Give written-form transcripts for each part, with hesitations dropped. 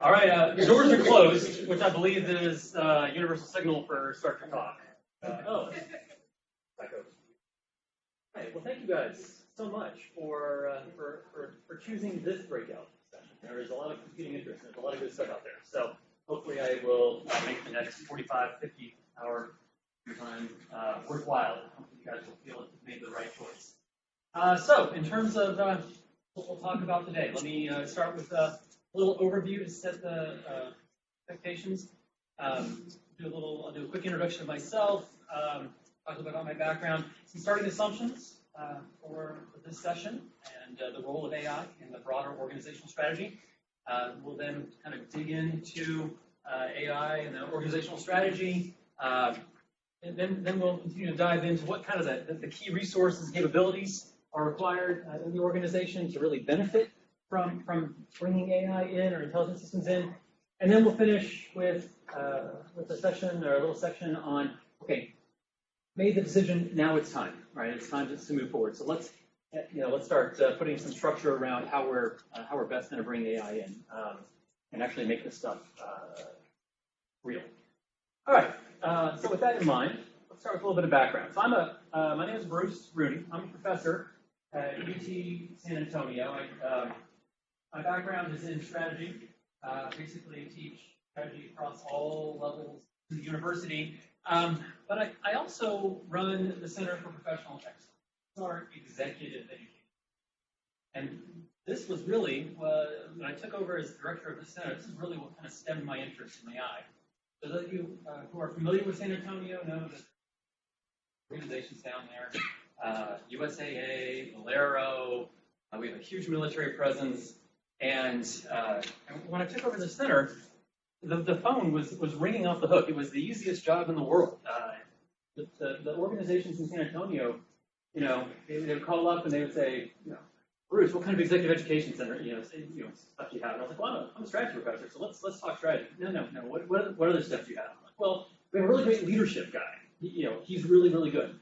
All right, the doors are closed, which I believe is universal signal for start to talk. Oh. Right, well, thank you guys so much for choosing this breakout session. There is a lot of competing interest, and there's a lot of good stuff out there. So hopefully I will make the next 45, 50 hour time worthwhile. Hopefully you guys will feel it made the right choice. So in terms of what we'll talk about today, let me start with a little overview to set the expectations. I'll do a quick introduction of myself, talk a little bit about my background, some starting assumptions for this session, and the role of AI in the broader organizational strategy. We'll then kind of dig into AI and the organizational strategy, and then we'll continue to dive into what kind of the key resources and capabilities are required in the organization to really benefit from bringing AI in or intelligence systems in. And then we'll finish with a session or a little section on, okay, made the decision, now it's time, right? It's time to move forward. So let's start putting some structure around how we're best going to bring AI in and actually make this stuff real. All right. So with that in mind, let's start with a little bit of background. So my name is Rudy. I'm a professor at UT San Antonio. My background is in strategy. Basically, I teach strategy across all levels of the university. But I also run the Center for Professional Excellence, our executive education. And this was really, when I took over as director of the center, this is really what kind of stemmed my interest in AI. So those of you who are familiar with San Antonio know that organizations down there, USAA, Valero, we have a huge military presence. And when I took over the center, the phone was ringing off the hook. It was the easiest job in the world. The organizations in San Antonio, they would call up and they would say, Bruce, what kind of executive education center, stuff do you have? And I was like, well, I'm a strategy professor, so let's talk strategy. No. What other stuff do you have? I'm like, well, we have a really great leadership guy. He's really, really good.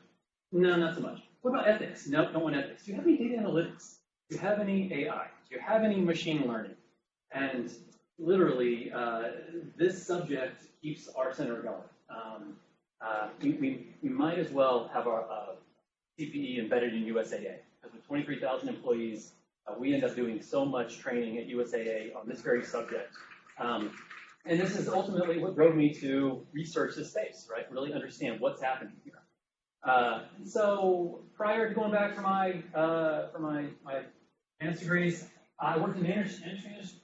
No, not so much. What about ethics? No, don't want ethics. Do you have any data analytics? Do you have any AI? Do you have any machine learning? And literally, this subject keeps our center going. We might as well have our CPE embedded in USAA. Because with 23,000 employees, we end up doing so much training at USAA on this very subject. And this is ultimately what drove me to research this space, right? Really understand what's happening here. So prior to going back for my advanced degrees, I worked in the energy industry.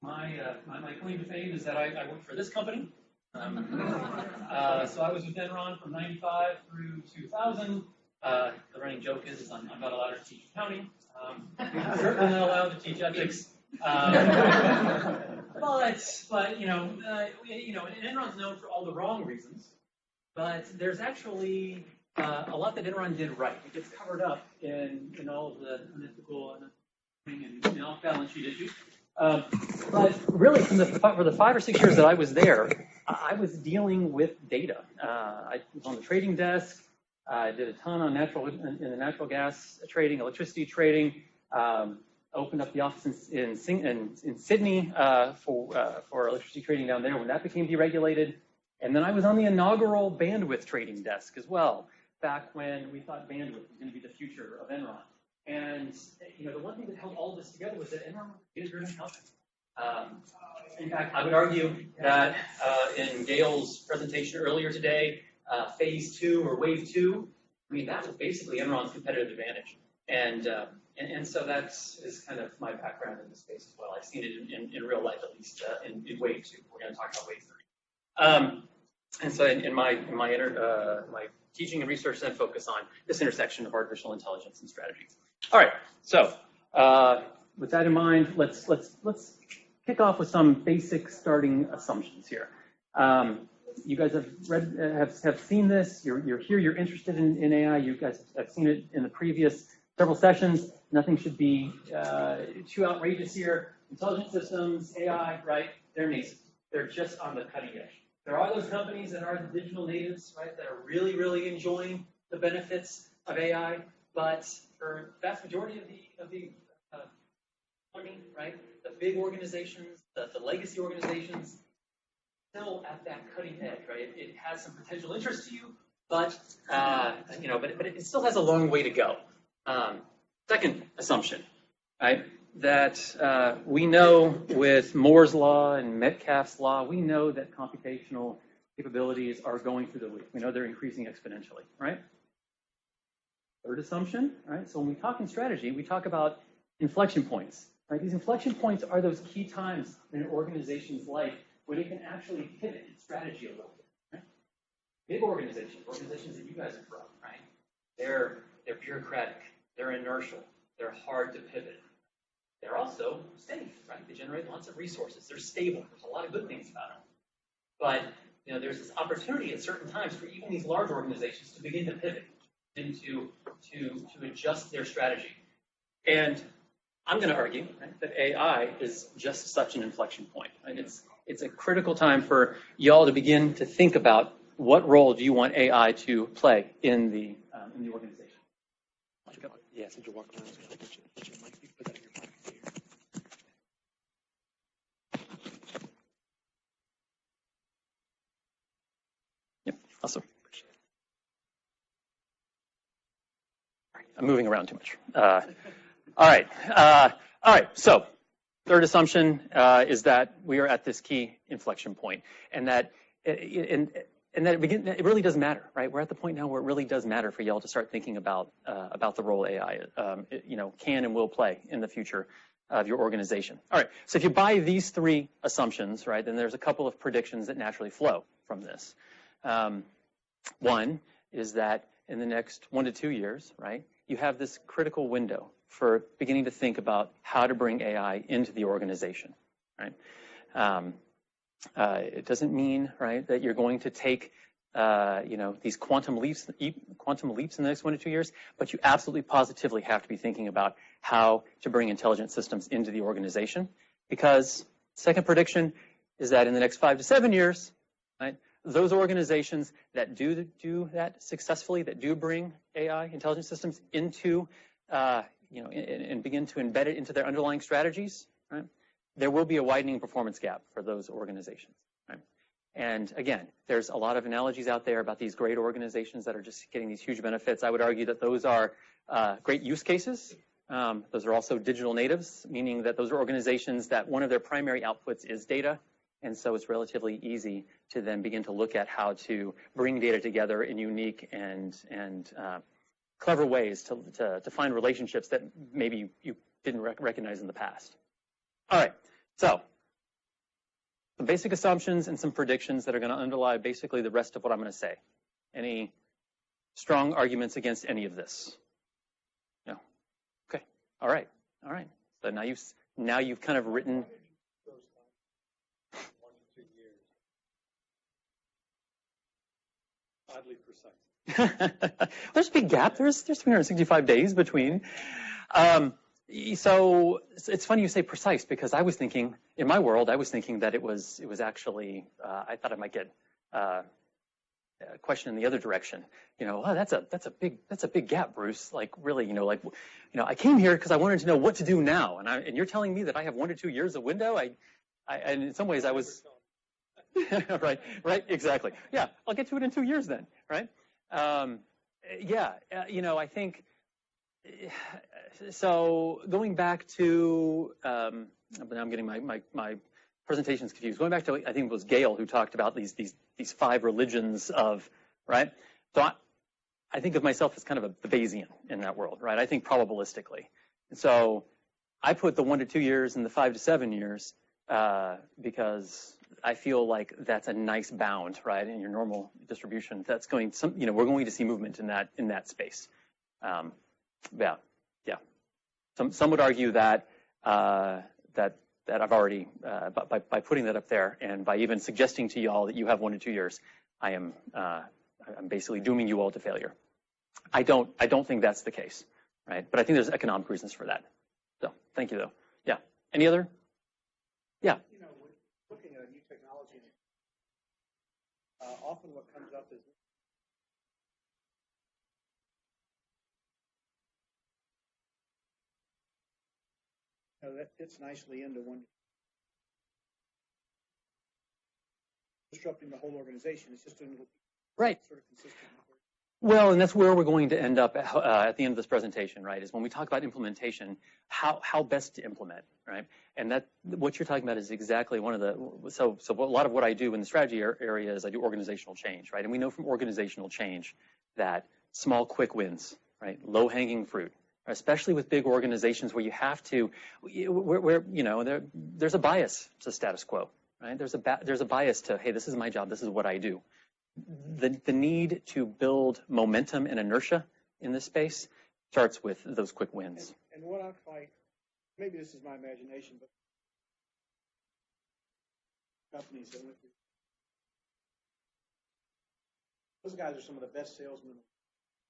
My claim to fame is that I worked for this company. So I was with Enron from 95 through 2000. The running joke is I'm not allowed to teach accounting. I'm certainly not allowed to teach ethics. But Enron's known for all the wrong reasons. But there's actually a lot that Enron did right. It gets covered up in all of the unethical and off-balance sheet issues. But really, for the 5 or 6 years that I was there, I was dealing with data. I was on the trading desk. I did a ton on in the natural gas trading, electricity trading. Opened up the office in Sydney for electricity trading down there when that became deregulated. And then I was on the inaugural bandwidth trading desk as well, back when we thought bandwidth was going to be the future of Enron. And the one thing that held all this together was that Enron was a data-driven company. In fact, I would argue that in Gail's presentation earlier today, phase 2 or wave 2, that was basically Enron's competitive advantage. And so that is kind of my background in this space as well. I've seen it in real life, at least in wave 2. We're going to talk about wave 3. And so in my teaching and research then focus on this intersection of artificial intelligence and strategy. All right, so with that in mind, let's kick off with some basic starting assumptions here. You guys have seen this. You're here. You're interested in AI. You guys have seen it in the previous several sessions. Nothing should be too outrageous here. Intelligent systems, AI, right? They're nascent. They're just on the cutting edge. There are those companies that are the digital natives, right, that are really, really enjoying the benefits of AI, but for the vast majority of the economy, right, the big organizations, the legacy organizations, still at that cutting edge, right? It has some potential interest to you, but but it still has a long way to go. Second assumption, right? That we know with Moore's law and Metcalfe's law, we know that computational capabilities are going through the roof. We know they're increasing exponentially, right? Third assumption, right? So when we talk in strategy, we talk about inflection points, right? These inflection points are those key times in an organization's life where they can actually pivot its strategy a little bit, right? Big organizations that you guys are from, right? They're bureaucratic, they're inertial, they're hard to pivot. They're also safe, right? They generate lots of resources. They're stable. There's a lot of good things about them. But there's this opportunity at certain times for even these large organizations to begin to pivot and to adjust their strategy. And I'm going to argue, right, that AI is just such an inflection point. Right? It's a critical time for y'all to begin to think about what role do you want AI to play in the organization. Yeah, since you're walking around, get your mic. You can put that in your pocket here. Yep, awesome. I'm moving around too much. All right. So, third assumption is that we are at this key inflection point, and that it really does matter, right? We're at the point now where it really does matter for y'all to start thinking about the role AI, can and will play in the future of your organization. All right. So if you buy these three assumptions, right, then there's a couple of predictions that naturally flow from this. One is that in the next 1 to 2 years, right, you have this critical window for beginning to think about how to bring AI into the organization, right? It doesn't mean, right, that you're going to take, these quantum leaps in the next 1 to 2 years, but you absolutely positively have to be thinking about how to bring intelligent systems into the organization. Because second prediction is that in the next 5 to 7 years, right, those organizations that do that successfully, that do bring AI, intelligent systems, into, and begin to embed it into their underlying strategies, right, there will be a widening performance gap for those organizations, right? And again, there's a lot of analogies out there about these great organizations that are just getting these huge benefits. I would argue that those are great use cases. Those are also digital natives, meaning that those are organizations that one of their primary outputs is data. And so it's relatively easy to then begin to look at how to bring data together in unique and clever ways to find relationships that maybe you didn't recognize in the past. All right, so some basic assumptions and some predictions that are going to underlie basically the rest of what I'm going to say. Any strong arguments against any of this? No? Okay, all right. So now you've kind of written... 1 to 2 years. Oddly precise. There's a big gap. There's 365 days between. So it's funny you say precise, because I was thinking, in my world, that it was actually, I thought I might get a question in the other direction. That's a big gap, Bruce. Like really, I came here because I wanted to know what to do now, and you're telling me that I have 1 to 2 years of window. And in some ways I was right, exactly. Yeah, I'll get to it in 2 years then, right? I think. So going back to, I'm getting my presentations confused. Going back to, I think it was Gale who talked about these 5 religions of, right? So I think of myself as kind of the Bayesian in that world, right? I think probabilistically. And so I put the 1 to 2 years and the 5 to 7 years because I feel like that's a nice bound, right? In your normal distribution, that's going we're going to see movement in that space. Yeah. Some would argue that that I've already by putting that up there and by even suggesting to y'all that you have 1 to 2 years, I'm basically dooming you all to failure. I don't think that's the case, right? But I think there's economic reasons for that. So thank you though. Yeah. Any other? Yeah. Looking at a new technology, often what comes up is that fits nicely into one. Disrupting the whole organization. It's just right. Sort of consistent. Well, and that's where we're going to end up at the end of this presentation, right? Is when we talk about implementation, how best to implement, right? And that what you're talking about is exactly one of the so a lot of what I do in the strategy area is I do organizational change, right? And we know from organizational change that small, quick wins, right? Low-hanging fruit, especially with big organizations where you have to, where you know there's a bias to status quo, right? There's a bias to, hey, this is my job, this is what I do. The need to build momentum and inertia in this space starts with those quick wins. And what I find, maybe this is my imagination, but companies that went through, those guys are some of the best salesmen.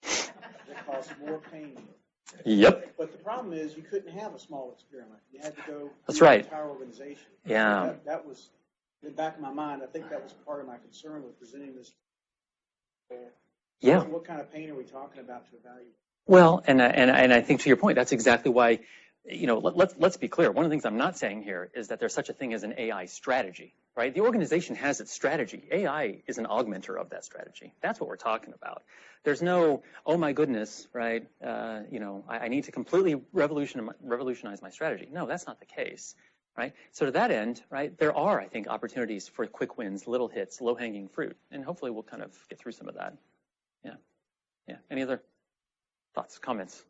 They cause more pain. Yep. But the problem is you couldn't have a small experiment. You had to go That's through right. the entire organization. Yeah. So that was in the back of my mind. I think that was part of my concern with presenting this. Yeah. What kind of pain are we talking about to evaluate? Well, and I think to your point, that's exactly why, you know, let's be clear. One of the things I'm not saying here is that there's such a thing as an AI strategy, right? The organization has its strategy. AI is an augmenter of that strategy. That's what we're talking about. There's no, oh my goodness, right? You know, I need to completely revolutionize my strategy. No, that's not the case, right? So to that end, right, there are, I think, opportunities for quick wins, little hits, low-hanging fruit, and hopefully we'll kind of get through some of that. Yeah. Yeah. Any other thoughts, comments?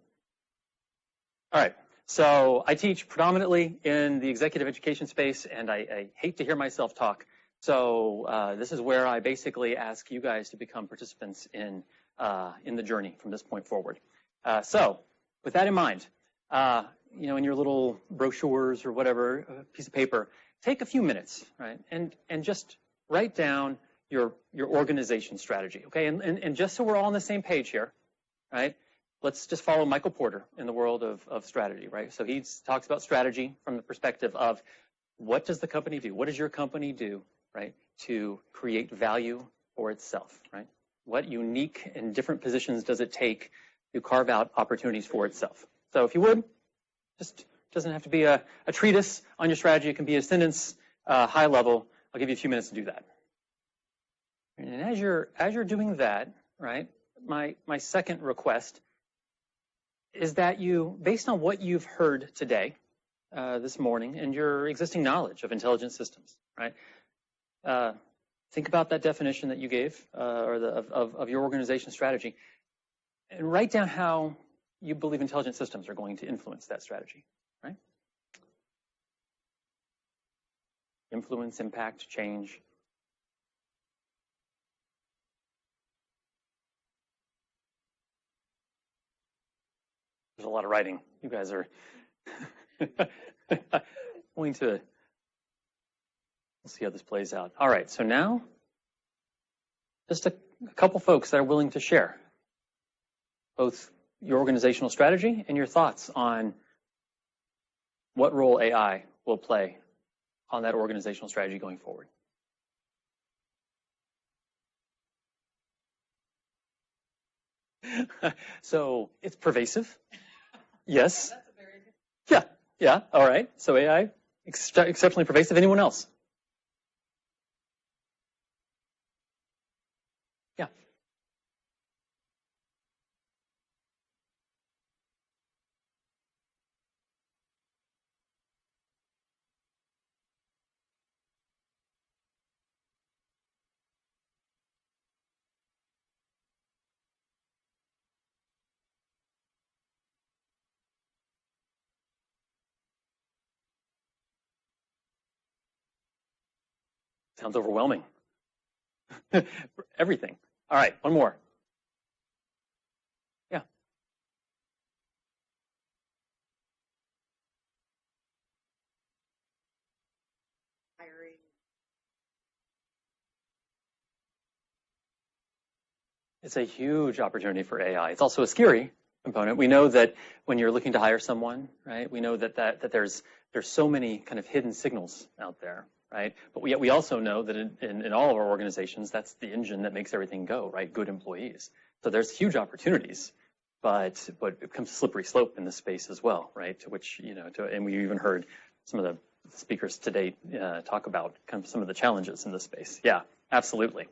All right. So I teach predominantly in the executive education space, and I hate to hear myself talk. So this is where I basically ask you guys to become participants in the journey from this point forward. So with that in mind, you know, in your little brochures or whatever, piece of paper, take a few minutes, right, and just write down your organization strategy, okay? And just so we're all on the same page here, right? Let's just follow Michael Porter in the world of strategy, right? So he talks about strategy from the perspective of what does the company do? What does your company do, right, to create value for itself, right? What unique and different positions does it take to carve out opportunities for itself? So if you would, just doesn't have to be a treatise on your strategy. It can be a sentence, high level. I'll give you a few minutes to do that. And as you're doing that, right, my second request is that you, based on what you've heard today, this morning, and your existing knowledge of intelligent systems, right, think about that definition that you gave, or of your organization strategy, and write down how you believe intelligent systems are going to influence that strategy, right? Influence, impact, change. There's a lot of writing. You guys are going to, we'll see how this plays out. All right, so now, just a couple folks that are willing to share both your organizational strategy and your thoughts on what role AI will play on that organizational strategy going forward. So it's pervasive. Yes. Yeah. All right. So AI, exceptionally pervasive. Anyone else? Yeah. Sounds overwhelming. Everything. All right, one more. Yeah. Hiring. It's a huge opportunity for AI. It's also a scary component. We know that when you're looking to hire someone, right, we know that there's so many kind of hidden signals out there, right? But we also know that in all of our organizations, that's the engine that makes everything go, right? Good employees. So there's huge opportunities, but it becomes a slippery slope in this space as well, right? To which, and we even heard some of the speakers today talk about kind of some of the challenges in this space. Yeah, absolutely.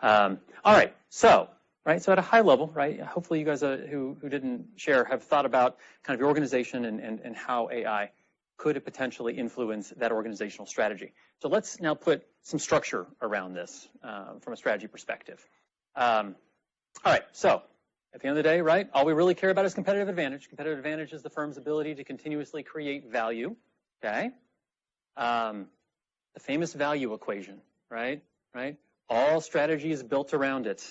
All right, so at a high level, right, hopefully you guys who didn't share have thought about kind of your organization and how AI could it potentially influence that organizational strategy. So let's now put some structure around this from a strategy perspective. All right, so at the end of the day, right, all we really care about is competitive advantage. Competitive advantage is the firm's ability to continuously create value, okay? The famous value equation, right? All strategy is built around it.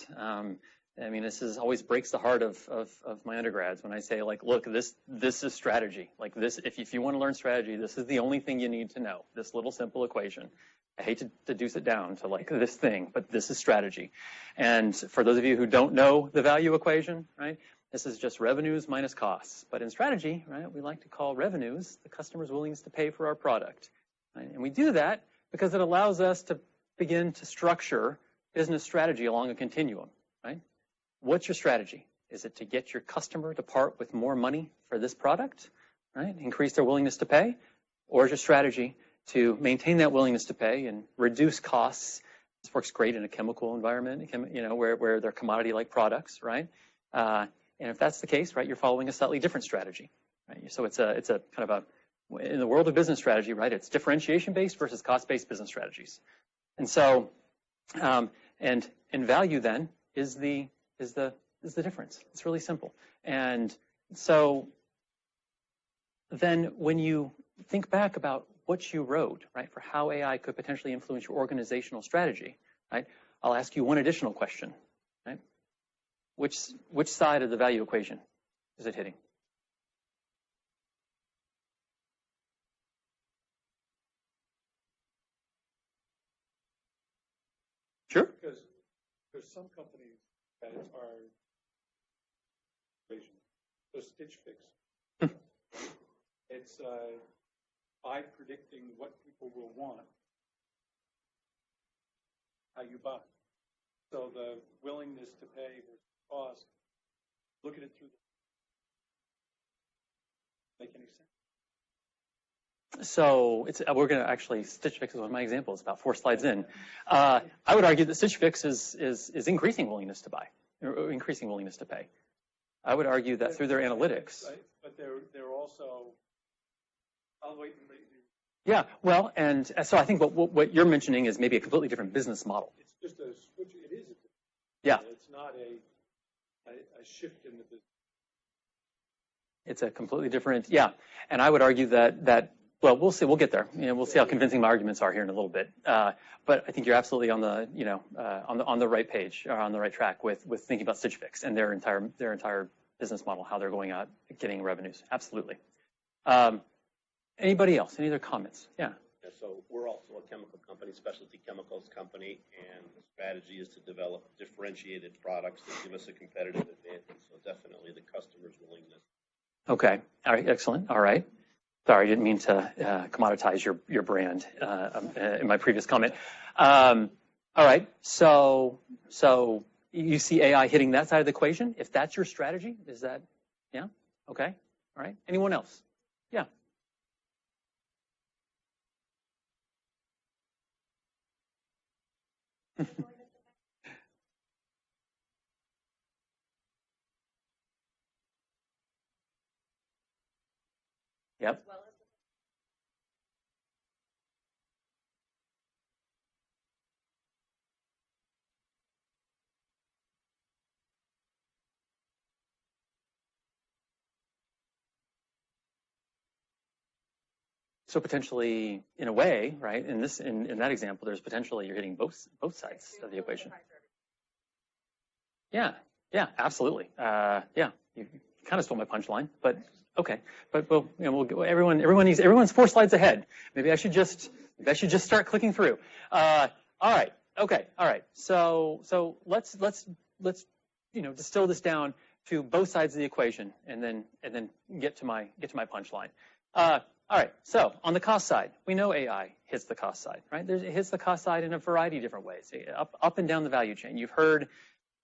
I mean, this always breaks the heart of my undergrads when I say, like, look, this is strategy. Like this, if you want to learn strategy, this is the only thing you need to know. This little simple equation. I hate to deduce it down to like this thing, but this is strategy. And for those of you who don't know the value equation, right, this is just revenues minus costs. But in strategy, right, we like to call revenues the customer's willingness to pay for our product. Right? And we do that because it allows us to begin to structure business strategy along a continuum, right? What's your strategy? Is it to get your customer to part with more money for this product, right? Increase their willingness to pay? Or is your strategy to maintain that willingness to pay and reduce costs? This works great in a chemical environment, where they're commodity-like products, right? And if that's the case, right, you're following a slightly different strategy, right? So it's a kind of in the world of business strategy, right? It's differentiation-based versus cost-based business strategies. And so, and value then is the difference. It's really simple. And so then when you think back about what you wrote, right, for how AI could potentially influence your organizational strategy, right, I'll ask you one additional question, right? Which side of the value equation is it hitting? Sure. Because there's some companies that are so Stitch Fix. It's by predicting what people will want, how you buy. So the willingness to pay versus cost, look at it through make any sense? So we're going to actually, Stitch Fix is one of my examples, about 4 slides in. I would argue that Stitch Fix is increasing willingness to buy, or increasing willingness to pay. I would argue that through their analytics. Right? But they're also, I'll wait and yeah, well, and so I think what you're mentioning is maybe a completely different business model. it's just a switch. It is a different. Yeah. It's not a shift in the business. It's a completely different, yeah. And I would argue that well, we'll see. We'll get there. We'll see how convincing my arguments are here in a little bit. But I think you're absolutely on the, on the right page, or on the right track with thinking about Stitch Fix and their entire business model, how they're going out getting revenues. Absolutely. Anybody else? Any other comments? Yeah. Yeah, so we're also a chemical company, specialty chemicals company, and the strategy is to develop differentiated products that give us a competitive advantage. So definitely the customer's willingness. Okay. All right. Excellent. All right. Sorry, I didn't mean to commoditize your brand in my previous comment. All right. So you see AI hitting that side of the equation. If that's your strategy, is that, yeah? Okay. All right. Anyone else? Yeah. Yep. So potentially, in a way, right? In that example, there's potentially you're hitting both sides of the equation. Yeah, absolutely. Yeah, you kind of stole my punchline, but okay. But everyone's 4 slides ahead. Maybe I should just start clicking through. All right. Okay. All right. So let's distill this down to both sides of the equation, and then get to my punchline. All All right, so on the cost side, we know AI hits the cost side, right? It hits the cost side in a variety of different ways, up and down the value chain. You've heard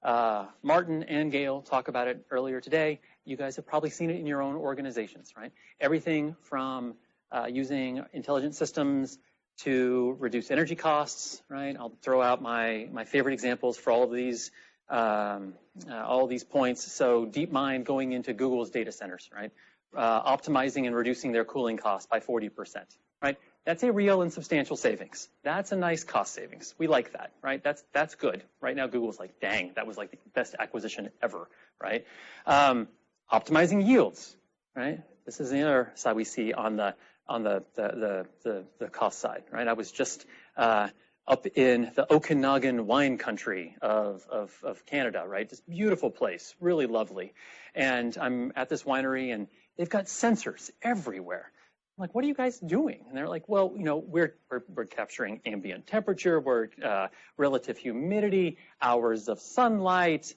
Martin and Gail talk about it earlier today. You guys have probably seen it in your own organizations, right? Everything from using intelligent systems to reduce energy costs, right? I'll throw out my favorite examples for all of these points. So DeepMind going into Google's data centers, right? Optimizing and reducing their cooling costs by 40%, right? That's a real and substantial savings. That's a nice cost savings. We like that, right? That's good. Right now, Google's like, dang, that was like the best acquisition ever, right? Optimizing yields, right? This is the other side we see on the cost side, right? I was just up in the Okanagan wine country of Canada, right? This beautiful place, really lovely. And I'm at this winery, and they've got sensors everywhere. I'm like, what are you guys doing? And they're like, well, you know, we're capturing ambient temperature, we're relative humidity, hours of sunlight,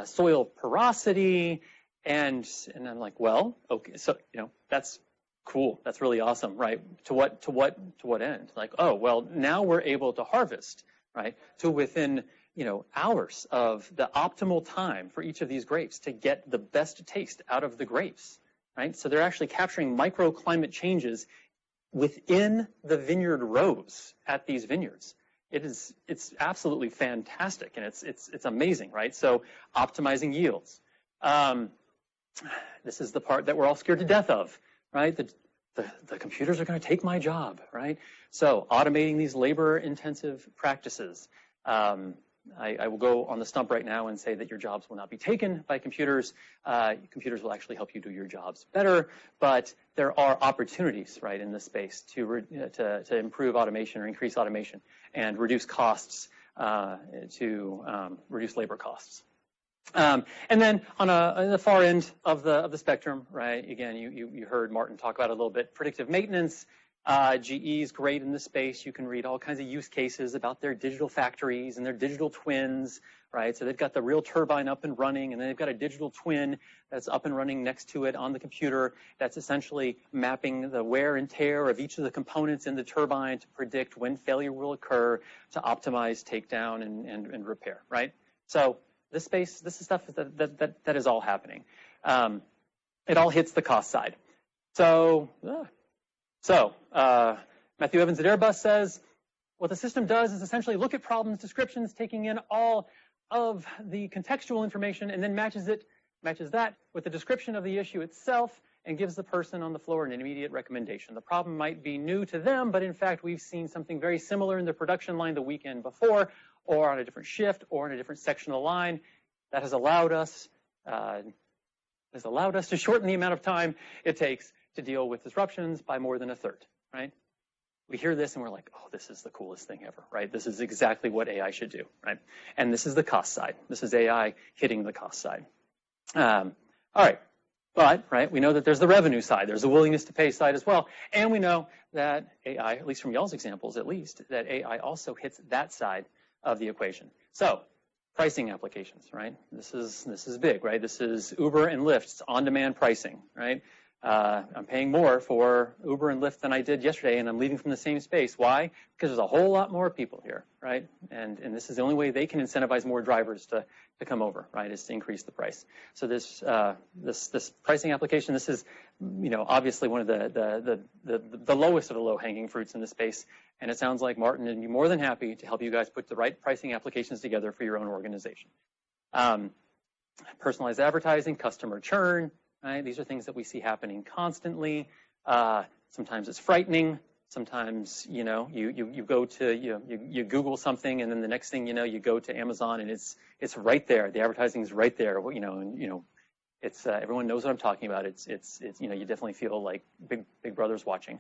soil porosity, and I'm like, well, okay, so you know, that's cool, that's really awesome, right? To what end? Like, oh, well, now we're able to harvest, right, to within, you know, hours of the optimal time for each of these grapes to get the best taste out of the grapes, right? So they're actually capturing microclimate changes within the vineyard rows at these vineyards. It's absolutely fantastic, and it's amazing, right? So optimizing yields. This is the part that we're all scared to death of, right? The computers are going to take my job, right? So automating these labor-intensive practices. I will go on the stump right now and say that your jobs will not be taken by computers. Computers will actually help you do your jobs better, but there are opportunities, right, in this space to improve automation or increase automation and reduce costs, to reduce labor costs. And then on the far end of the spectrum, right? Again, you heard Martin talk about it a little bit. Predictive maintenance. GE is great in this space. You can read all kinds of use cases about their digital factories and their digital twins, right? So they've got the real turbine up and running, and then they've got a digital twin that's up and running next to it on the computer that's essentially mapping the wear and tear of each of the components in the turbine to predict when failure will occur, to optimize takedown and repair, right? So this space, this is stuff that is all happening. It all hits the cost side. So Matthew Evans at Airbus says, what the system does is essentially look at problems descriptions, taking in all of the contextual information, and then matches that with the description of the issue itself, and gives the person on the floor an immediate recommendation. The problem might be new to them, but in fact, we've seen something very similar in the production line the weekend before, or on a different shift, or in a different section of the line. That has allowed us to shorten the amount of time it takes to deal with disruptions by more than a third, right? We hear this and we're like, oh, this is the coolest thing ever, right? This is exactly what AI should do, right? And this is the cost side. This is AI hitting the cost side. All right, but, right, we know that there's the revenue side. There's the willingness to pay side as well. And we know that AI, at least from y'all's examples at least, that AI also hits that side of the equation. So pricing applications, right? This is big, right? This is Uber and Lyft's on-demand pricing, right? I'm paying more for Uber and Lyft than I did yesterday, and I'm leaving from the same space. Why? Because there's a whole lot more people here, right? And this is the only way they can incentivize more drivers to come over, right? Is to increase the price. So this pricing application, this is, you know, obviously one of the lowest of the low-hanging fruits in this space. And it sounds like Martin would be more than happy to help you guys put the right pricing applications together for your own organization. Personalized advertising, customer churn. Right? These are things that we see happening constantly. Sometimes it's frightening. Sometimes, you know, you go to, you Google something, and then the next thing you know, you go to Amazon, and it's right there. The advertising is right there. You know, and you know, it's everyone knows what I'm talking about. It's you know, you definitely feel like big brother's watching.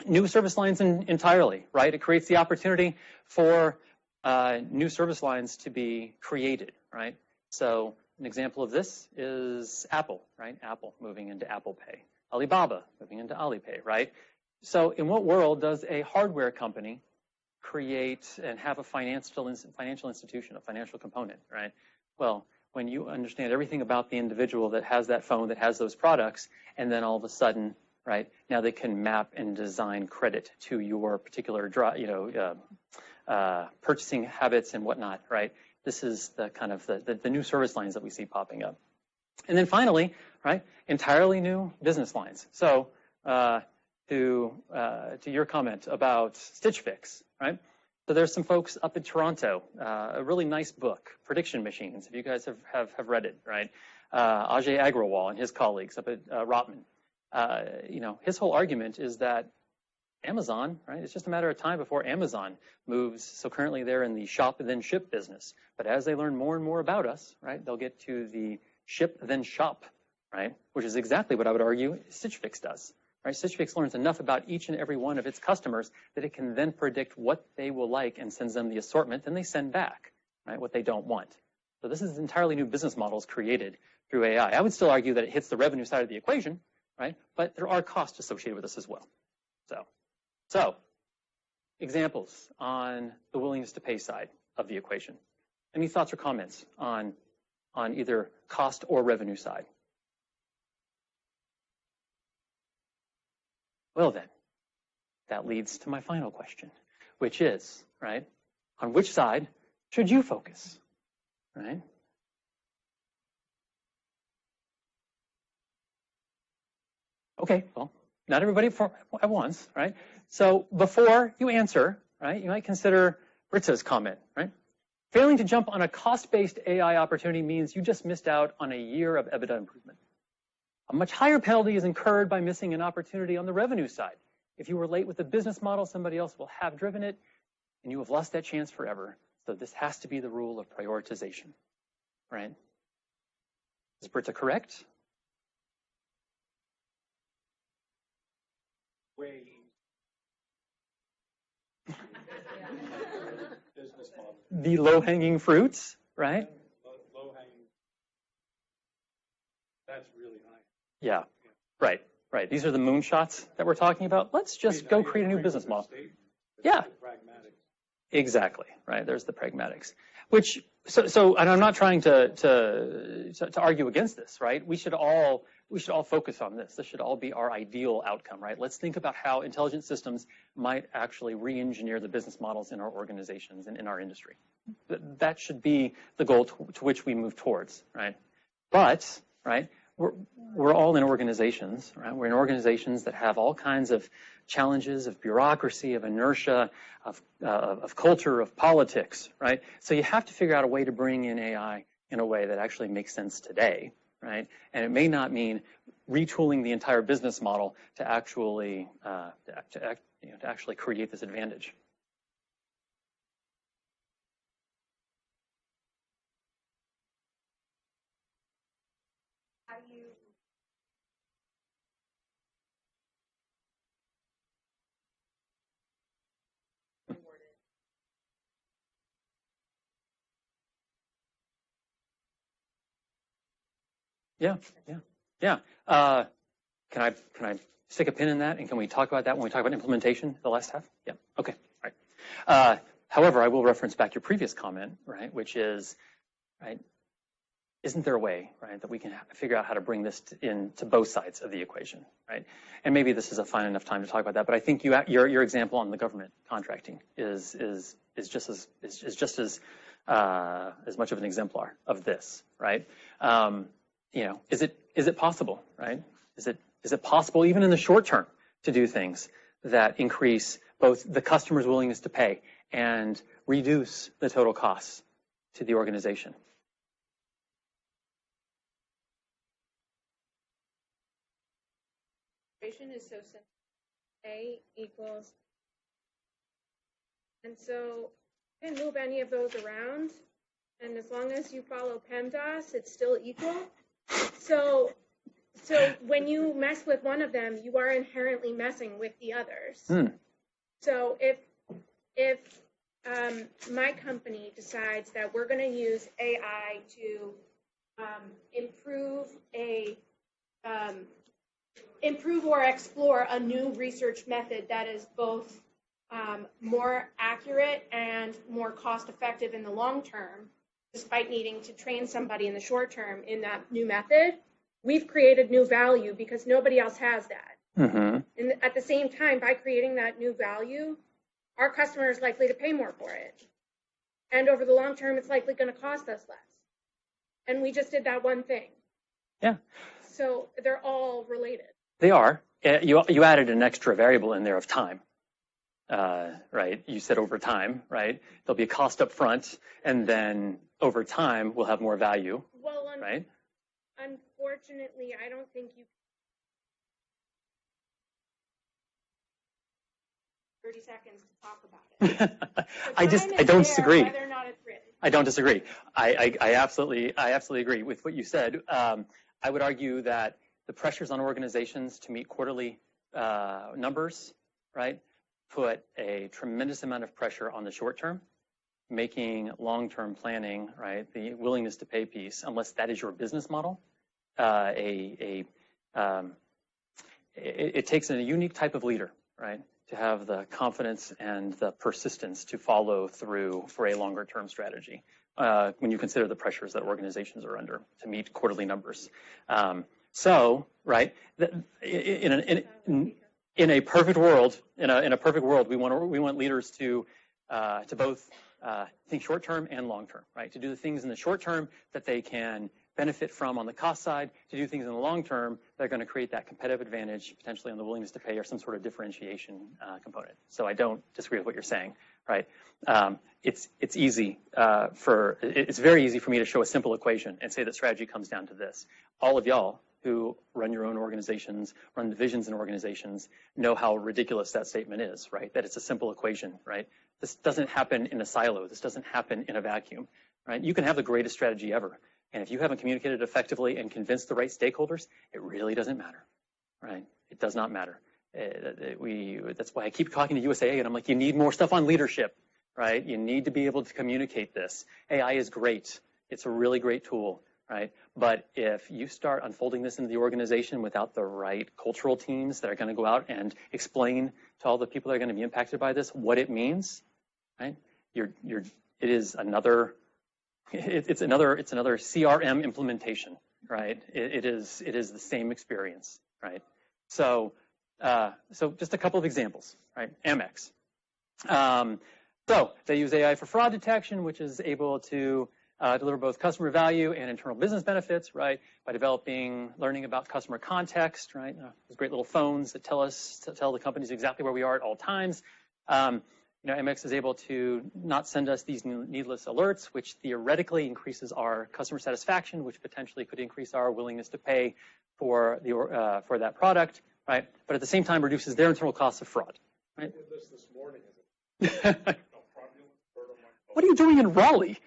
New service lines entirely, right? It creates the opportunity for new service lines to be created, right? So an example of this is Apple, right? Apple moving into Apple Pay. Alibaba moving into Alipay, right? So in what world does a hardware company create and have a financial institution, a financial component, right? Well, when you understand everything about the individual that has that phone, that has those products, and then all of a sudden right? Now they can map and design credit to your particular, purchasing habits and whatnot, right? This is the kind of the new service lines that we see popping up. And then finally, right, entirely new business lines. So to your comment about Stitch Fix, right? So there's some folks up in Toronto, a really nice book, Prediction Machines, if you guys have read it, right? Ajay Agrawal and his colleagues up at Rotman. His whole argument is that Amazon, right? It's just a matter of time before Amazon moves. So currently they're in the shop and then ship business. But as they learn more and more about us, right, they'll get to the ship then shop, right? Which is exactly what I would argue Stitch Fix does, right? Stitch Fix learns enough about each and every one of its customers that it can then predict what they will like and sends them the assortment, and they send back, right, what they don't want. So this is entirely new business models created through AI. I would still argue that it hits the revenue side of the equation, right? But there are costs associated with this as well. So examples on the willingness to pay side of the equation. Any thoughts or comments on either cost or revenue side? Well then, that leads to my final question, which is, right, on which side should you focus, right? Okay, well, not everybody at once, right? So before you answer, right, you might consider Britza's comment, right? Failing to jump on a cost-based AI opportunity means you just missed out on a year of EBITDA improvement. A much higher penalty is incurred by missing an opportunity on the revenue side. If you were late with the business model, somebody else will have driven it, and you have lost that chance forever. So this has to be the rule of prioritization, right? Is Britza correct? Way business model. The low-hanging fruits, right? Low hanging. That's really high. Yeah, right. These are the moonshots that we're talking about. Let's just go create a new business model. Yeah. Exactly, right? There's the pragmatics. Which, so, and I'm not trying to argue against this, right? We should all focus on this. This should all be our ideal outcome, right? Let's think about how intelligent systems might actually re-engineer the business models in our organizations and in our industry. That should be the goal to which we move towards, right? But, right, we're all in organizations, right? We're in organizations that have all kinds of challenges of bureaucracy, of inertia, of culture, of politics, right? So you have to figure out a way to bring in AI in a way that actually makes sense today, right? And it may not mean retooling the entire business model to actually to actually create this advantage. How do you reward it? Yeah. Can I stick a pin in that, and can we talk about that when we talk about implementation, the last half? Yeah. Okay. All right. However, I will reference back your previous comment, right, which is, right, isn't there a way, right, that we can figure out how to bring this into both sides of the equation, right? And maybe this is a fine enough time to talk about that, but I think your example on the government contracting is just as much of an exemplar of this, right? Is it possible, right? Is it possible, even in the short term, to do things that increase both the customer's willingness to pay and reduce the total costs to the organization? Is so simple. A equals, and so you can move any of those around, and as long as you follow PEMDAS, it's still equal. So when you mess with one of them, you are inherently messing with the others. So if my company decides that we're going to use AI to improve or explore a new research method that is both more accurate and more cost-effective in the long term, despite needing to train somebody in the short term in that new method, we've created new value because nobody else has that. Mm-hmm. And at the same time, by creating that new value, our customer is likely to pay more for it. And over the long term, it's likely going to cost us less. And we just did that one thing. Yeah. So they're all related. They are. You added an extra variable in there of time, right? You said over time, right? There'll be a cost up front, and then over time, we'll have more value, Well, right? Unfortunately, I don't think you 30 seconds to talk about it. I don't disagree. Whether or not it's written. I don't disagree. I absolutely agree with what you said. I would argue that the pressures on organizations to meet quarterly numbers, right, put a tremendous amount of pressure on the short term, making long-term planning, right, the willingness to pay piece, unless that is your business model, it takes a unique type of leader, right, to have the confidence and the persistence to follow through for a longer term strategy when you consider the pressures that organizations are under to meet quarterly numbers. So, right, in a perfect world, in a perfect world, we want leaders to both think short term and long term, right? To do the things in the short term that they can benefit from on the cost side, to do things in the long term that are going to create that competitive advantage, potentially on the willingness to pay or some sort of differentiation component. So I don't disagree with what you're saying, right? It's easy it's very easy for me to show a simple equation and say that strategy comes down to this. All of y'all who run your own organizations, run divisions in organizations, know how ridiculous that statement is, right? That it's a simple equation, right? This doesn't happen in a silo. This doesn't happen in a vacuum, right? You can have the greatest strategy ever, and if you haven't communicated effectively and convinced the right stakeholders, it really doesn't matter, right? It does not matter. That's why I keep talking to USAA, and I'm like, you need more stuff on leadership, right? You need to be able to communicate this. AI is great. It's a really great tool, right? But if you start unfolding this into the organization without the right cultural teams that are going to go out and explain to all the people that are going to be impacted by this what it means, right? It's another CRM implementation, right? It is the same experience, right? So just a couple of examples, right? Amex. So they use AI for fraud detection, which is able to deliver both customer value and internal business benefits, right? By learning about customer context, right? Those great little phones that tell the companies exactly where we are at all times. Amex is able to not send us these needless alerts, which theoretically increases our customer satisfaction, which potentially could increase our willingness to pay for that product, right? But at the same time, reduces their internal costs of fraud, right? This morning, What are you doing in Raleigh?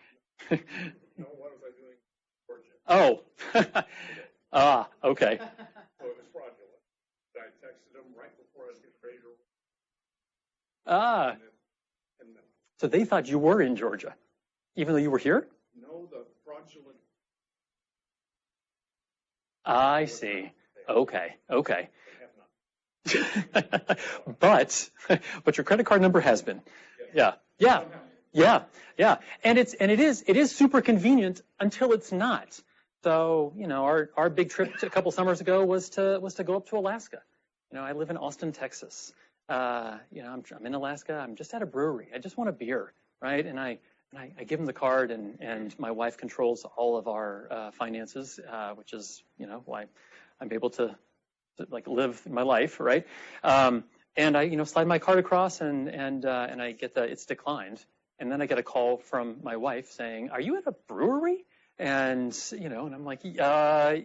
what was I doing in Georgia? Oh, okay. So it was fraudulent. I texted him right before I was getting ready to. So they thought you were in Georgia, even though you were here? No, the fraudulent. I see. Okay. But your credit card number has been. Yeah. And it is super convenient until it's not. So, our big trip a couple summers ago was to go up to Alaska. I live in Austin, Texas. I'm in Alaska. I'm just at a brewery. I just want a beer, right? And I give them the card, and my wife controls all of our finances, which is, why I'm able to live my life, right? And I, slide my card across, and I get it's declined, and then I get a call from my wife saying, "Are you at a brewery?" And and I'm like, yeah,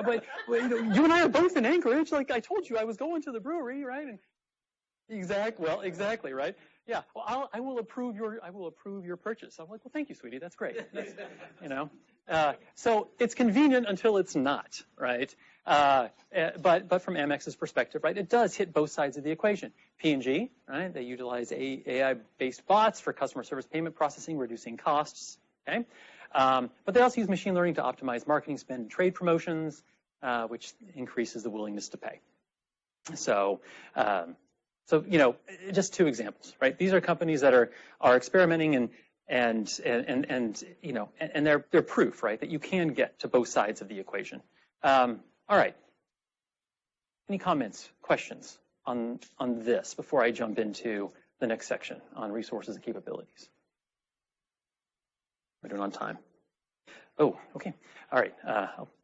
but you and I are both in Anchorage. Like I told you, I was going to the brewery, right? And exactly, right? Yeah. Well, I will approve your purchase. I'm like, well, thank you, sweetie. That's great. So it's convenient until it's not, right? But from Amex's perspective, right, it does hit both sides of the equation. P&G, right? They utilize AI-based bots for customer service payment processing, reducing costs. Okay. But they also use machine learning to optimize marketing spend and trade promotions, which increases the willingness to pay. So just two examples, right? These are companies that are experimenting and they're proof, right, that you can get to both sides of the equation. All right. Any comments, questions on this before I jump into the next section on resources and capabilities? We're doing on time. Oh, okay. All right.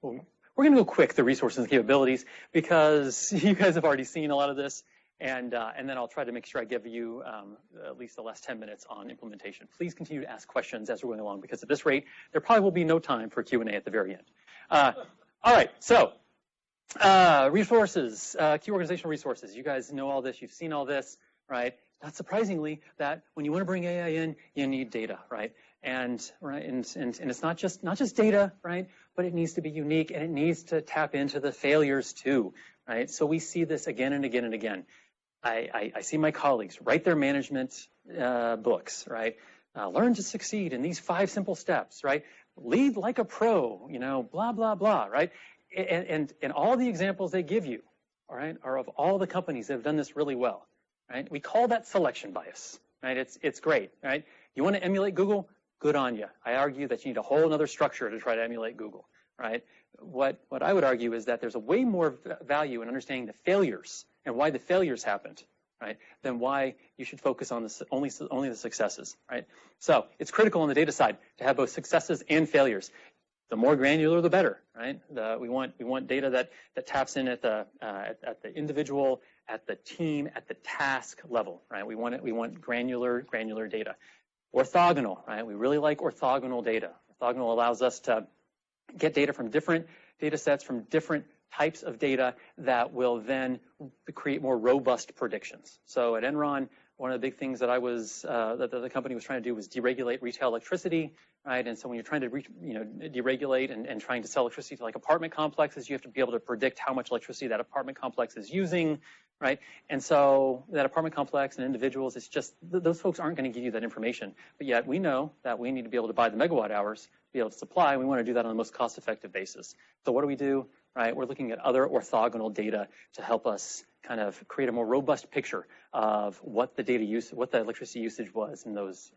We're going to go quick, the resources and capabilities, because you guys have already seen a lot of this, and then I'll try to make sure I give you at least the last 10 minutes on implementation. Please continue to ask questions as we're going along, because at this rate, there probably will be no time for Q&A at the very end. All right, so resources, key organizational resources. You guys know all this. You've seen all this, right? Not surprisingly, that when you want to bring AI in, you need data, right? And it's not just data, right? But it needs to be unique, and it needs to tap into the failures too, right? So we see this again and again and again. I see my colleagues write their management books, right? Learn to succeed in these 5 simple steps, right? Lead like a pro, blah, blah, blah, right? And all the examples they give you, all right, are of all the companies that have done this really well, right? We call that selection bias, right? It's great, right? You want to emulate Google? Good on you. I argue that you need a whole other structure to try to emulate Google, right? What I would argue is that there's a way more value in understanding the failures and why the failures happened, right, than why you should focus on only the successes, right? So it's critical on the data side to have both successes and failures. The more granular, the better, right? We want data that taps in at the individual, at the team, at the task level, right? We want granular data. Orthogonal, right? We really like orthogonal data. Orthogonal allows us to get data from different data sets, from different types of data that will then create more robust predictions. So at Enron, one of the big things that that the company was trying to do was deregulate retail electricity, right? And so when you're trying to deregulate and trying to sell electricity to like apartment complexes, you have to be able to predict how much electricity that apartment complex is using, right? And so that apartment complex and individuals, it's just, those folks aren't going to give you that information. But yet we know that we need to be able to buy the megawatt hours to be able to supply. We want to do that on the most cost-effective basis. So what do? Right? We're looking at other orthogonal data to help us kind of create a more robust picture of what the electricity usage was in those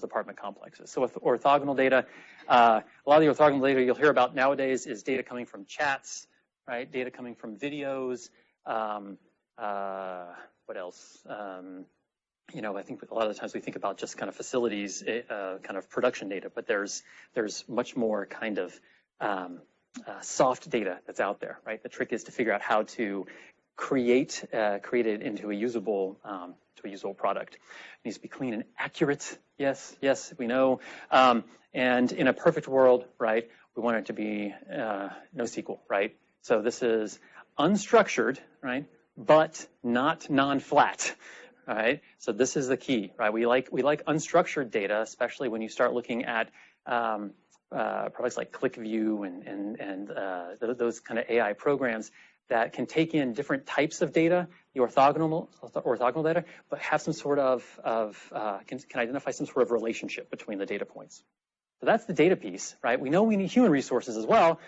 apartment complexes. So with orthogonal data, a lot of the orthogonal data you'll hear about nowadays is data coming from chats, right? Data coming from videos. What else? I think a lot of the times we think about just kind of facilities, kind of production data, but there's much more kind of soft data that's out there, right? The trick is to figure out how to create it into a usable product. It needs to be clean and accurate. Yes, we know. And in a perfect world, right, we want it to be NoSQL, right? So this is unstructured, right, but not non-flat. All right, so this is the key, right? We like unstructured data, especially when you start looking at products like ClickView and those kind of AI programs that can take in different types of data, the orthogonal data, but have some sort of can identify some sort of relationship between the data points. So that's the data piece, right? We know we need human resources as well.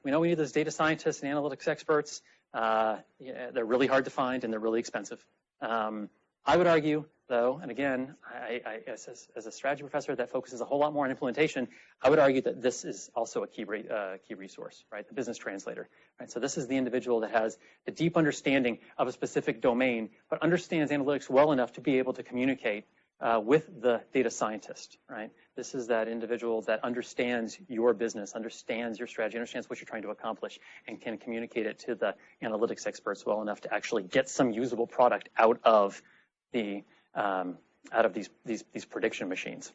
We know we need those data scientists and analytics experts. They're really hard to find and they're really expensive. I would argue, though, and again, as a strategy professor that focuses a whole lot more on implementation, I would argue that this is also a key resource, right? The business translator, right? So this is the individual that has a deep understanding of a specific domain, but understands analytics well enough to be able to communicate with the data scientist, right? This is that individual that understands your business, understands your strategy, understands what you're trying to accomplish, and can communicate it to the analytics experts well enough to actually get some usable product out of these prediction machines.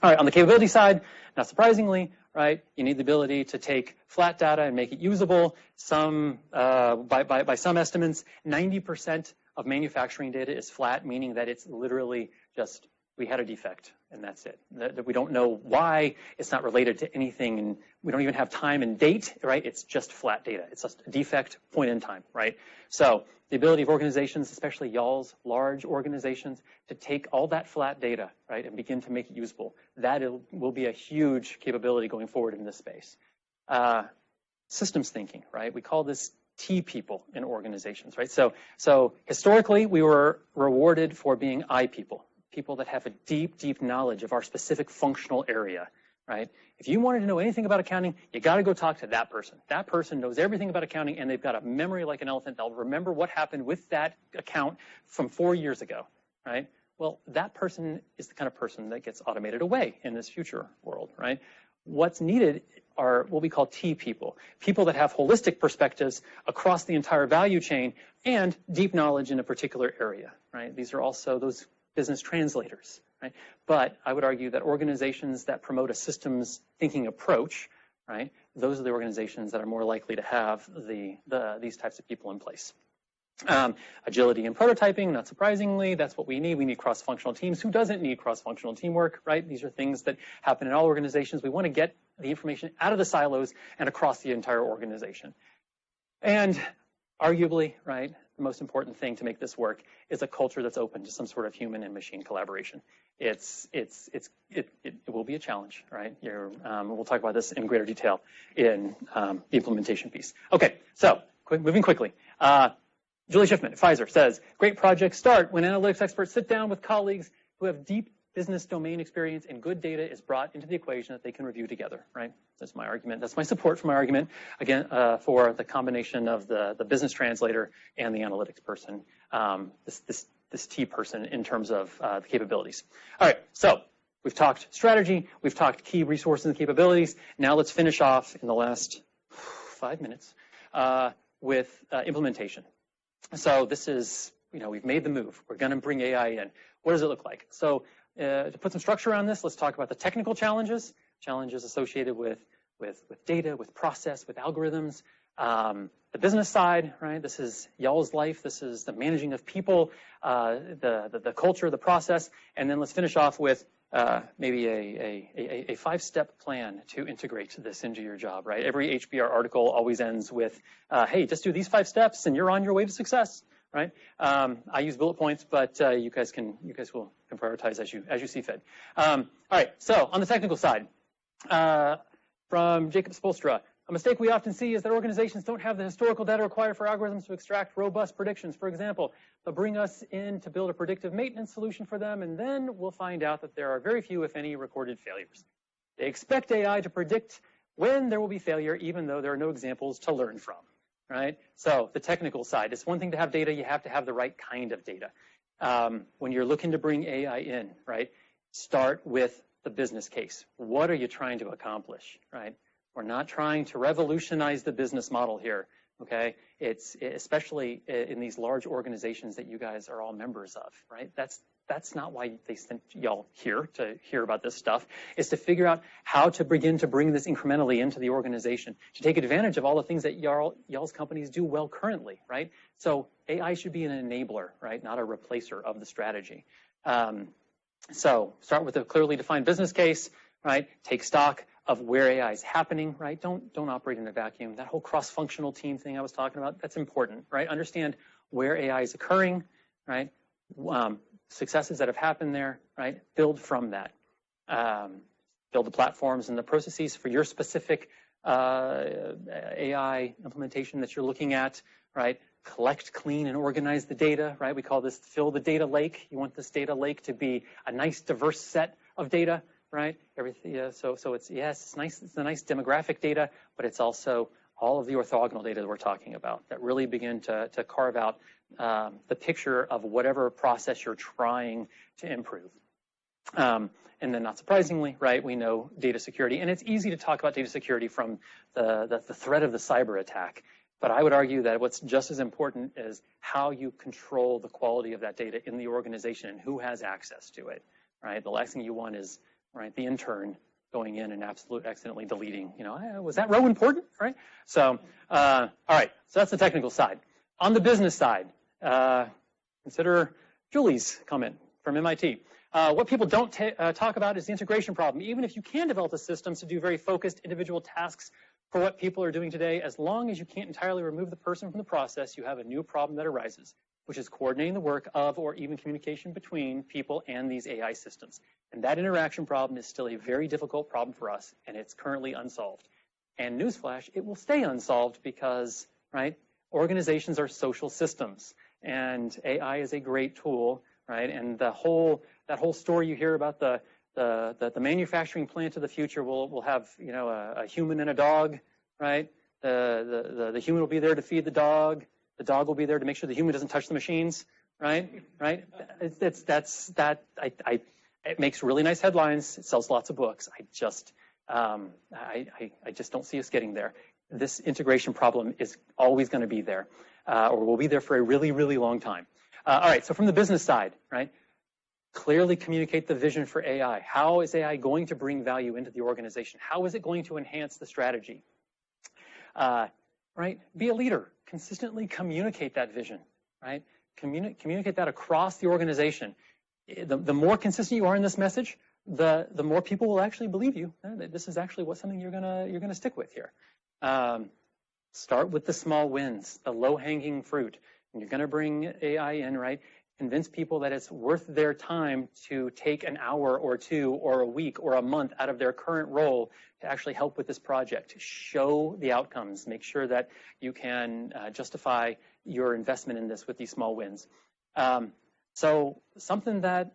All right, on the capability side, not surprisingly, right, you need the ability to take flat data and make it usable. By some estimates, 90% of manufacturing data is flat, meaning that it's literally just, we had a defect and that's it. That we don't know why, it's not related to anything, and we don't even have time and date, right? It's just flat data. It's just a defect, point in time, right? So the ability of organizations, especially y'all's large organizations, to take all that flat data, right, and begin to make it usable, that will be a huge capability going forward in this space. Systems thinking, right? We call this T people in organizations, right? So historically, we were rewarded for being I people, people that have a deep, deep knowledge of our specific functional area, right? If you wanted to know anything about accounting, you got to go talk to that person. That person knows everything about accounting, and they've got a memory like an elephant. They'll remember what happened with that account from 4 years ago, right? Well, that person is the kind of person that gets automated away in this future world, right? What's needed are what we call T people, people that have holistic perspectives across the entire value chain and deep knowledge in a particular area, right? These are also those business translators, right? But I would argue that organizations that promote a systems thinking approach, right, those are the organizations that are more likely to have these types of people in place. Agility and prototyping, not surprisingly, that's what we need. We need cross-functional teams. Who doesn't need cross-functional teamwork, right? These are things that happen in all organizations. We want to get the information out of the silos and across the entire organization. And arguably, right, the most important thing to make this work is a culture that's open to some sort of human and machine collaboration. It will be a challenge, right? We'll talk about this in greater detail in the implementation piece. Okay, so moving quickly. Julie Schiffman at Pfizer says, great projects start when analytics experts sit down with colleagues who have deep business domain experience and good data is brought into the equation that they can review together, right? That's my argument. That's my support for my argument, again, for the combination of the business translator and the analytics person, this T person in terms of the capabilities. All right, so we've talked strategy, we've talked key resources and capabilities. Now let's finish off in the last 5 minutes with implementation. So this is, we've made the move. We're going to bring AI in. What does it look like? So to put some structure around this, let's talk about the technical challenges associated with data, with process, with algorithms. The business side, right? This is y'all's life. This is the managing of people, the culture, the process. And then let's finish off with maybe a 5-step plan to integrate this into your job, right? Every HBR article always ends with, hey, just do these 5 steps and you're on your way to success, right? I use bullet points, but you guys can prioritize as you see fit. All right, so on the technical side, from Jacob Spolstra, a mistake we often see is that organizations don't have the historical data required for algorithms to extract robust predictions. For example, they'll bring us in to build a predictive maintenance solution for them, and then we'll find out that there are very few, if any, recorded failures. They expect AI to predict when there will be failure, even though there are no examples to learn from, right? So the technical side, it's one thing to have data, you have to have the right kind of data. When you're looking to bring AI in, right, start with the business case. What are you trying to accomplish, right? We're not trying to revolutionize the business model here, okay? It's especially in these large organizations that you guys are all members of, right? That's not why they sent y'all here to hear about this stuff. It's to figure out how to begin to bring this incrementally into the organization, to take advantage of all the things that y'all's companies do well currently, right? So AI should be an enabler, right? Not a replacer of the strategy. So start with a clearly defined business case, right? Take stock of where AI is happening, right? Don't operate in a vacuum. That whole cross-functional team thing I was talking about, that's important, right? Understand where AI is occurring, right? Successes that have happened there, right? Build from that. Build the platforms and the processes for your specific AI implementation that you're looking at, right? Collect, clean, and organize the data, right? We call this fill the data lake. You want this data lake to be a nice, diverse set of data, right? Everything. So it's it's nice. It's the nice demographic data, but it's also all of the orthogonal data that we're talking about that really begin to carve out the picture of whatever process you're trying to improve. And then, not surprisingly, right? We know data security, and it's easy to talk about data security from the threat of the cyber attack. But I would argue that what's just as important is how you control the quality of that data in the organization and who has access to it, right? The last thing you want is, right, the intern going in and accidentally deleting, was that row important, right? So, all right, so that's the technical side. On the business side, consider Julie's comment from MIT. What people don't talk about is the integration problem. Even if you can develop the systems to do very focused individual tasks for what people are doing today, as long as you can't entirely remove the person from the process, you have a new problem that arises, which is coordinating the work of or even communication between people and these AI systems. And that interaction problem is still a very difficult problem for us, and it's currently unsolved. And newsflash, it will stay unsolved because, right, organizations are social systems, and AI is a great tool, right? And that whole story you hear about the the manufacturing plant of the future will have, you know, a human and a dog, right? The human will be there to feed the dog. The dog will be there to make sure the human doesn't touch the machines, right? Right? It makes really nice headlines. It sells lots of books. I just don't see us getting there. This integration problem is always going to be there, or will be there for a really, really long time. All right, so from the business side, right? Clearly communicate the vision for AI. How is AI going to bring value into the organization? How is it going to enhance the strategy? Right? Be a leader. Consistently communicate that vision, right? Communicate that across the organization. The more consistent you are in this message, the more people will actually believe you. This is actually something you're gonna stick with here. Start with the small wins, the low-hanging fruit. And you're gonna bring AI in, right? Convince people that it's worth their time to take an hour or two or a week or a month out of their current role to actually help with this project. Show the outcomes. Make sure that you can justify your investment in this with these small wins. So something that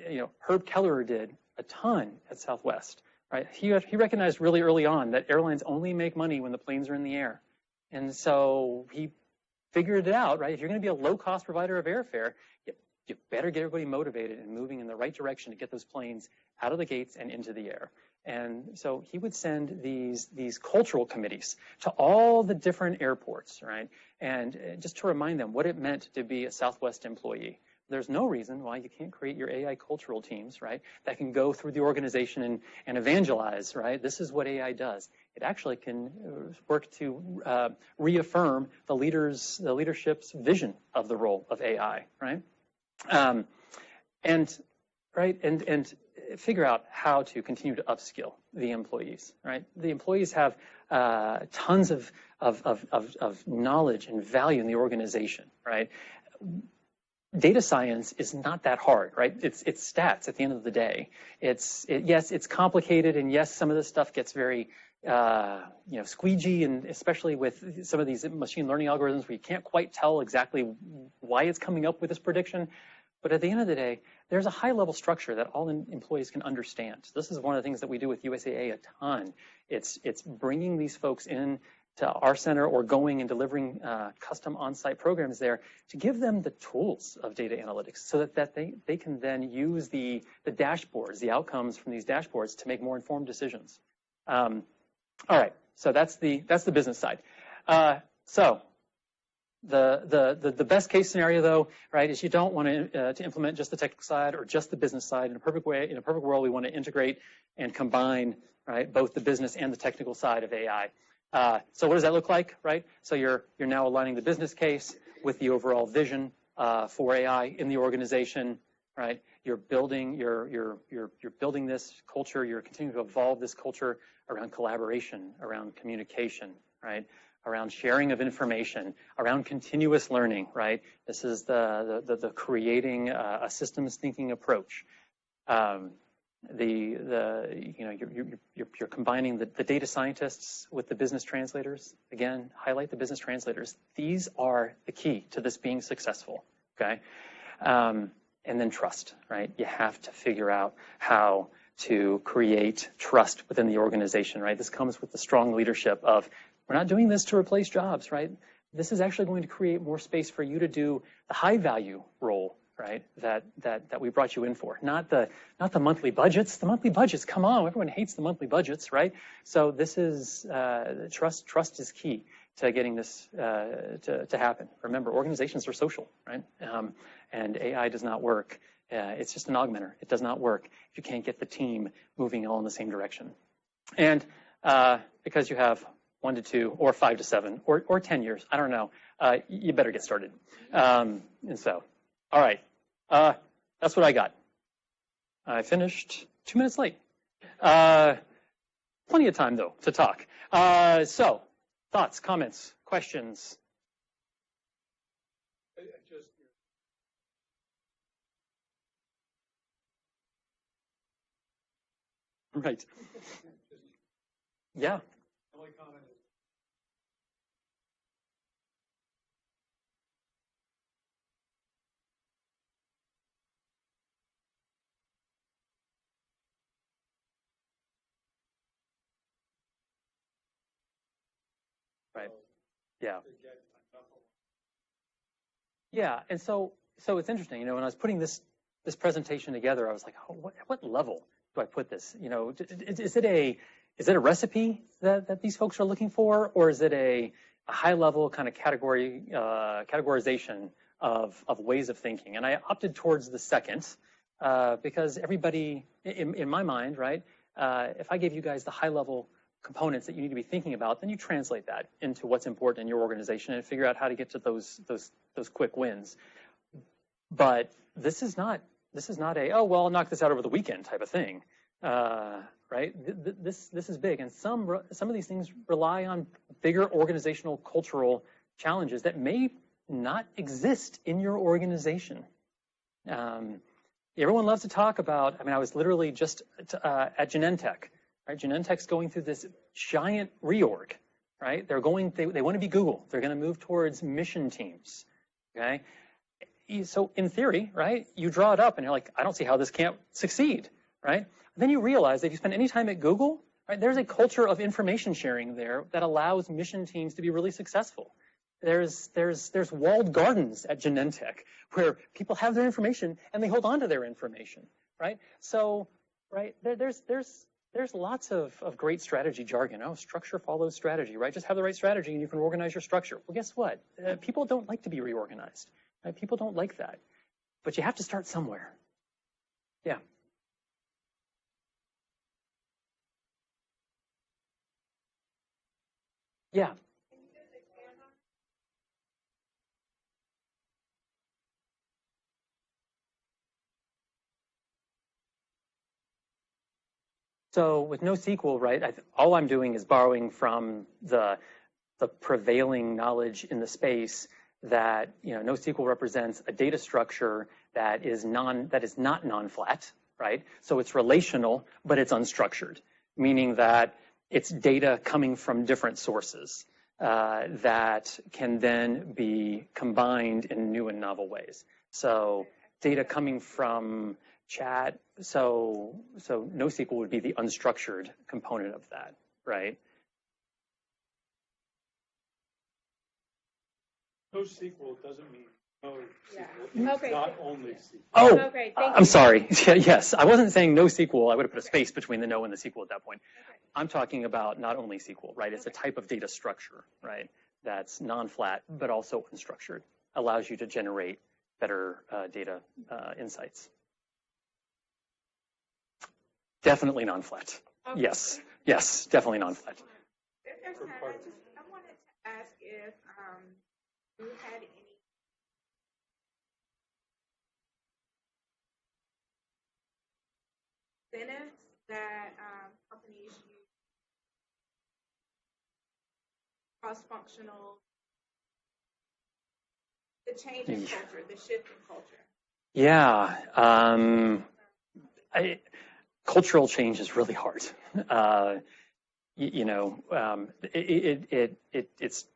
you know, Herb Kelleher did a ton at Southwest, right? He recognized really early on that airlines only make money when the planes are in the air. And so he figured it out, right? If you're going to be a low-cost provider of airfare, you better get everybody motivated and moving in the right direction to get those planes out of the gates and into the air. And so he would send these cultural committees to all the different airports, right? And just to remind them what it meant to be a Southwest employee. There's no reason why you can't create your AI cultural teams, right? That can go through the organization and evangelize, right? This is what AI does. It actually can work to reaffirm the leadership's vision of the role of AI, right? And figure out how to continue to upskill the employees, right? The employees have tons of knowledge and value in the organization, right? Data science is not that hard, right? It's stats at the end of the day. Yes, it's complicated, and yes, some of this stuff gets very squeegee, and especially with some of these machine learning algorithms where you can't quite tell exactly why it's coming up with this prediction. But at the end of the day, there's a high-level structure that all employees can understand. This is one of the things that we do with USAA a ton. It's bringing these folks in to our center or going and delivering custom on-site programs there to give them the tools of data analytics so that they can then use the dashboards, the outcomes from these dashboards to make more informed decisions. All right, so that's the business side. So the best case scenario, though, right, is you don't want to implement just the technical side or just the business side. In a perfect world, we want to integrate and combine, right, both the business and the technical side of AI. So what does that look like, right? So you're now aligning the business case with the overall vision for AI in the organization, right? You're building this culture. You're continuing to evolve this culture around collaboration, around communication, right? Around sharing of information, around continuous learning, right? This is the creating a systems thinking approach. You're combining the data scientists with the business translators. Again, highlight the business translators. These are the key to this being successful, okay? And then trust, right? You have to figure out how to create trust within the organization, right? This comes with the strong leadership of, we're not doing this to replace jobs, right? This is actually going to create more space for you to do the high value role, right? That we brought you in for, not the monthly budgets. The monthly budgets, come on, everyone hates the monthly budgets, right? So this is trust. Trust is key to getting this to happen. Remember, organizations are social, right? And AI does not work. It's just an augmenter. It does not work if you can't get the team moving all in the same direction. And because you have 1 to 2 or 5 to 7 or 10 years, I don't know, you better get started. And so, all right, that's what I got. I finished 2 minutes late. Plenty of time, though, to talk. So, thoughts, comments, questions? Right. Yeah. Right. So Yeah. to get enough of Yeah, and so it's interesting, you know, when I was putting this presentation together, I was like, oh, what level do I put this? You know, is it a recipe that these folks are looking for, or is it a high level kind of categorization of ways of thinking? And I opted towards the second because everybody, in my mind, right? If I gave you guys the high level components that you need to be thinking about, then you translate that into what's important in your organization and figure out how to get to those quick wins. But this is not a, oh, well, I'll knock this out over the weekend type of thing, right? This is big. And some of these things rely on bigger organizational cultural challenges that may not exist in your organization. Everyone loves to talk about, I mean, I was literally just at Genentech, right? Genentech's going through this giant reorg, right? They want to be Google. They're going to move towards mission teams, okay? So in theory, right, you draw it up and you're like, I don't see how this can't succeed, right? Then you realize that if you spend any time at Google, right, there's a culture of information sharing there that allows mission teams to be really successful. There's walled gardens at Genentech where people have their information and they hold on to their information, right? So, right, there's lots of great strategy jargon. Oh, structure follows strategy, right? Just have the right strategy and you can organize your structure. Well, guess what? People don't like to be reorganized. Right? People don't like that. But you have to start somewhere. Yeah. Yeah. So with NoSQL, right, all I'm doing is borrowing from the prevailing knowledge in the space that, you know, NoSQL represents a data structure that is not non-flat, right? So it's relational, but it's unstructured, meaning that it's data coming from different sources that can then be combined in new and novel ways. So data coming from chat, so NoSQL would be the unstructured component of that, right? no sequel doesn't mean no Yeah. sequel. Okay. Not only sequel. Oh, Okay, thank I'm you. sorry. Yes, I wasn't saying no SQL. I would have put a space between the no and the SQL at that point. Okay. I'm talking about not only SQL, right? It's a type of data structure, right? That's non-flat, but also unstructured. Allows you to generate better data insights. Definitely non-flat. Okay. Yes, definitely non-flat. If there's time, I wanted to ask if you had any incentives that companies use cross-functional, the change in culture, the shift in culture. Yeah. Cultural change is really hard. It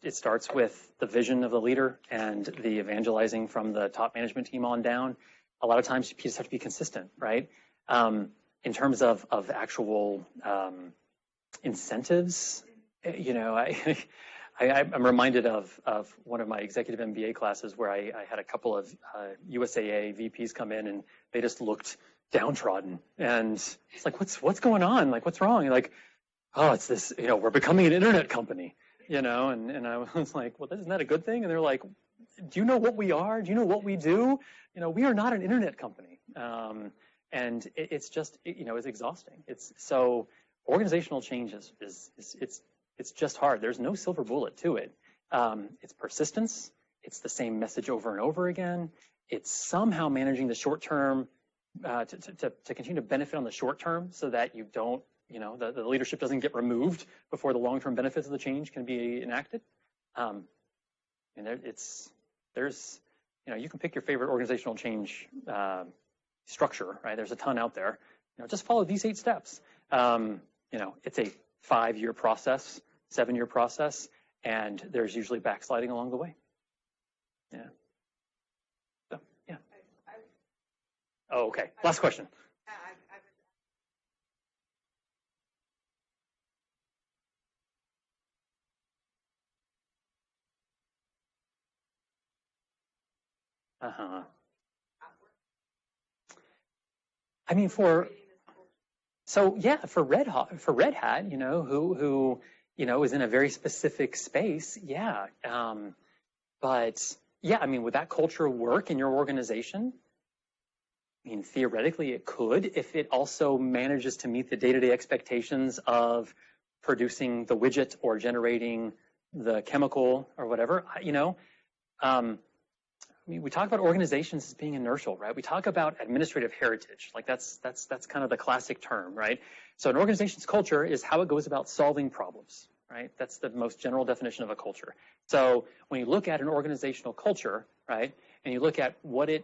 starts with the vision of the leader and the evangelizing from the top management team on down. A lot of times you just have to be consistent, right? In terms of actual incentives, I'm reminded of one of my executive MBA classes where I had a couple of USAA VPs come in and they just looked downtrodden, and it's like, what's going on? Like, what's wrong? And like, oh, it's this, we're becoming an internet company, and I was like, well, isn't that a good thing? And they're like, do you know what we are? Do you know what we do? We are not an internet company. And it's just, it's exhausting. It's so organizational change it's just hard. There's no silver bullet to it. It's persistence. It's the same message over and over again. It's somehow managing the short term to continue to benefit on the short term so that you don't, the leadership doesn't get removed before the long-term benefits of the change can be enacted. And you can pick your favorite organizational change structure, right? There's a ton out there. Just follow these 8 steps. It's a 5-year process, 7-year process, and there's usually backsliding along the way. Yeah. So, yeah. Oh, okay. Last question. Uh-huh. I mean, for Red Hat, who is in a very specific space, yeah. But yeah, I mean, would that culture work in your organization? I mean, theoretically, it could if it also manages to meet the day-to-day expectations of producing the widget or generating the chemical or whatever. I mean, we talk about organizations as being inertial, right? We talk about administrative heritage, like that's kind of the classic term, right? So an organization's culture is how it goes about solving problems, right? That's the most general definition of a culture. So when you look at an organizational culture, right, and you look at what it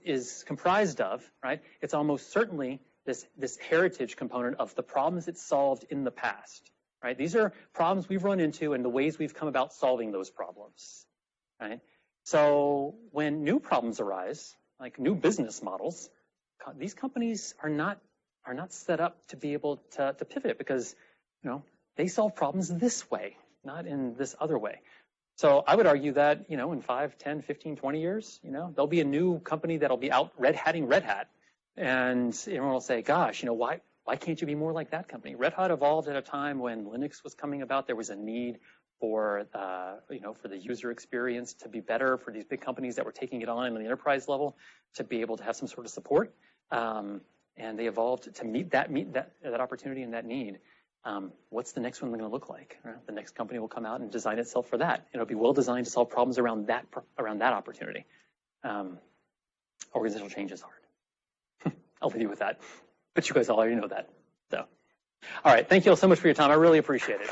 is comprised of, right, it's almost certainly this heritage component of the problems it solved in the past, right? These are problems we've run into and the ways we've come about solving those problems, right? So when new problems arise, like new business models, these companies are not set up to be able to pivot because, they solve problems this way, not in this other way. So I would argue that, in 5, 10, 15, 20 years, there'll be a new company that'll be out Red Hat. And everyone will say, gosh, why can't you be more like that company? Red Hat evolved at a time when Linux was coming about. There was a need for the user experience to be better for these big companies that were taking it on the enterprise level to be able to have some sort of support. And they evolved to meet that opportunity and that need. What's the next one going to look like? The next company will come out and design itself for that. It'll be well designed to solve problems around that opportunity. Organizational change is hard. I'll leave you with that. But you guys all already know that. So, all right. Thank you all so much for your time. I really appreciate it.